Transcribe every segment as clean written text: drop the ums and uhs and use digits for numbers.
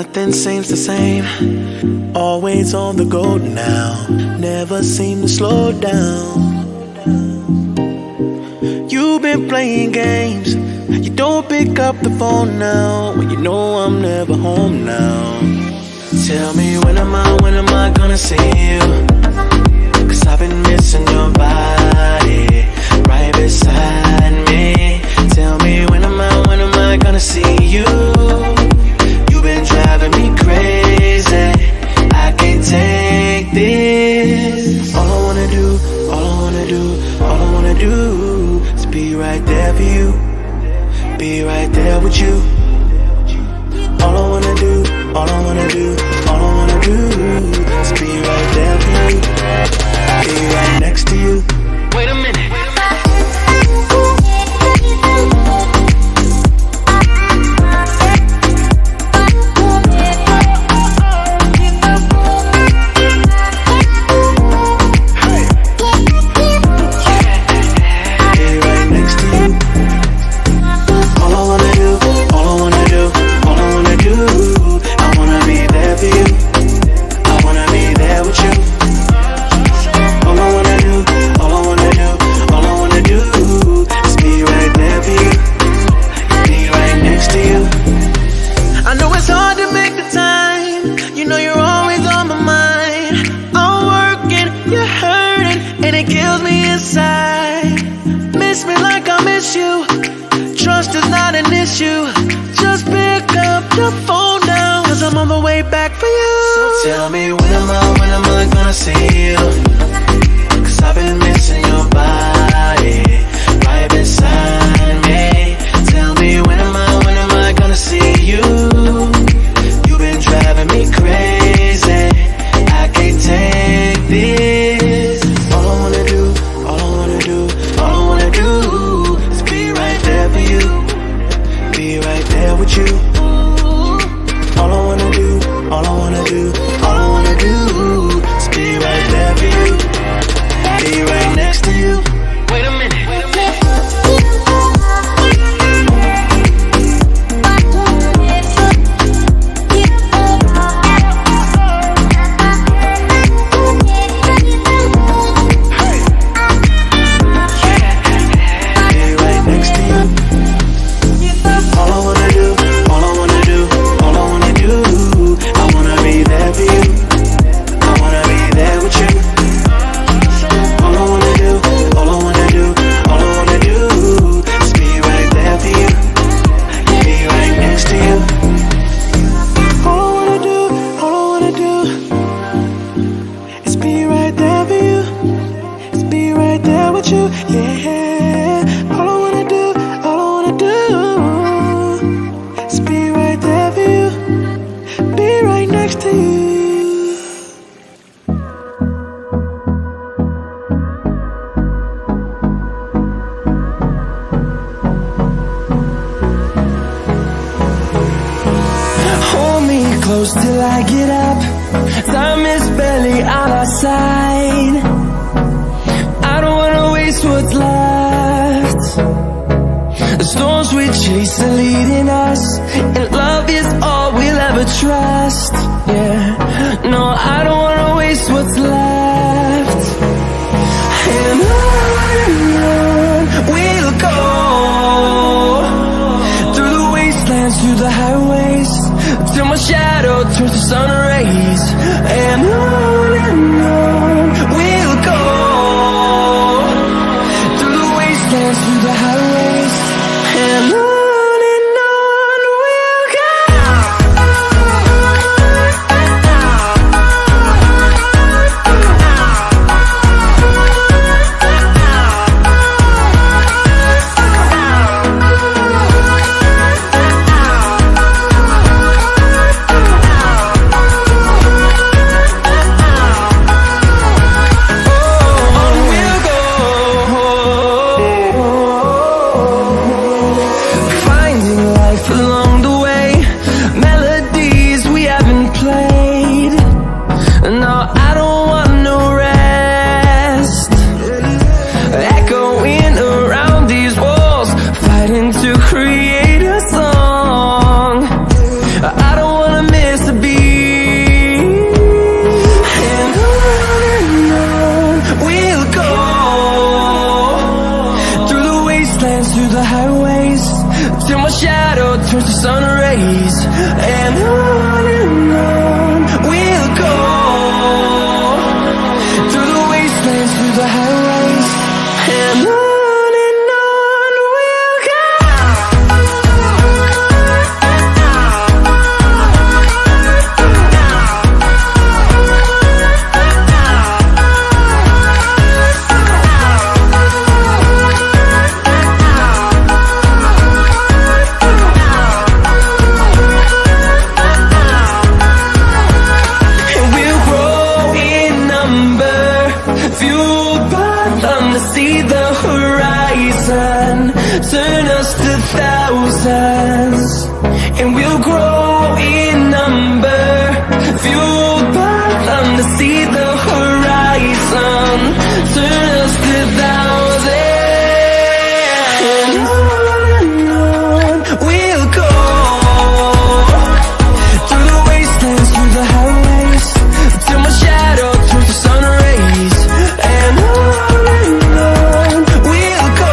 Nothing seems the same, always on the go now, never seem to slow down. You've been playing games, you don't pick up the phone now, when you know I'm never home now. Tell me when am I gonna see you? Cause I've been missing your body, right beside me. Tell me when am I gonna see you? You've been driving me crazy, I can't take this. All I wanna do is be right there for you, be right there with you. All I wanna do is be right there for you, be right next to you. Wait a minute. Tell me when am I gonna see you? Cause I've been missing your body, right beside me. Tell me when am I gonna see you? You've been driving me crazy, I can't take this. All I wanna do is be right there for you, be right there with you. All I wanna do is be right there for you, be right next to you. Wait a minute. Till I get up, time is barely on our side. I don't wanna waste what's left. The storms we chase are leading us, and love is all we'll ever trust. Yeah, no, I don't wanna waste what's left. And on we'll go, through the wastelands, through the highways, till my shadow turns to sun rays. And on we'll go, through the wastelands, through the highways. And on we'll go. turns to sun rays, and on we'll go, through the wastelands, through the highways, and on we'll go. Turn us to thousands, and we'll grow in number, fueled by them to see the horizon. Turn us to thousands, and on we'll go, through the wastelands, through the highways, till my shadow turns to sun rays, and on we'll go.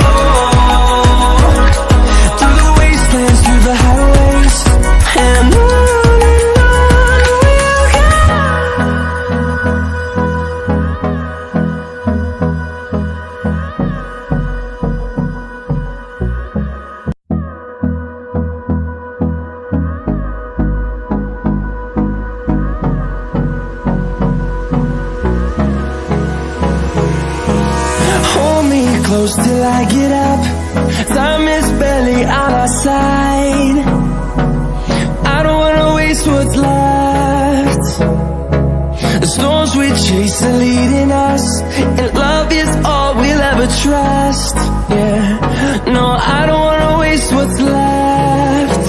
Close till I get up, time is barely on our side. I don't wanna waste what's left. The storms we chase are leading us, and love is all we'll ever trust. Yeah, no, I don't wanna waste what's left.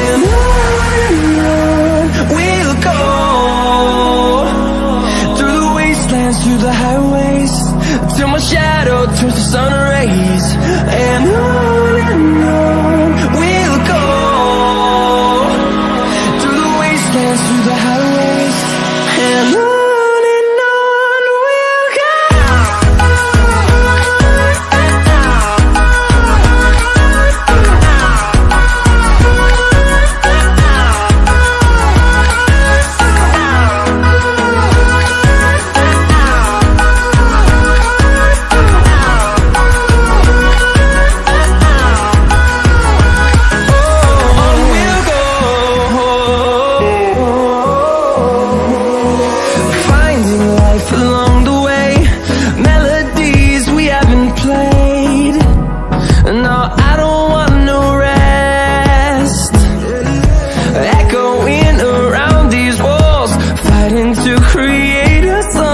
And on we'll go, through the wastelands, through the highways, till my shadow turns to sun rays, and on we'll go, through the wastelands, through the highways, and on we'll go. To create a song.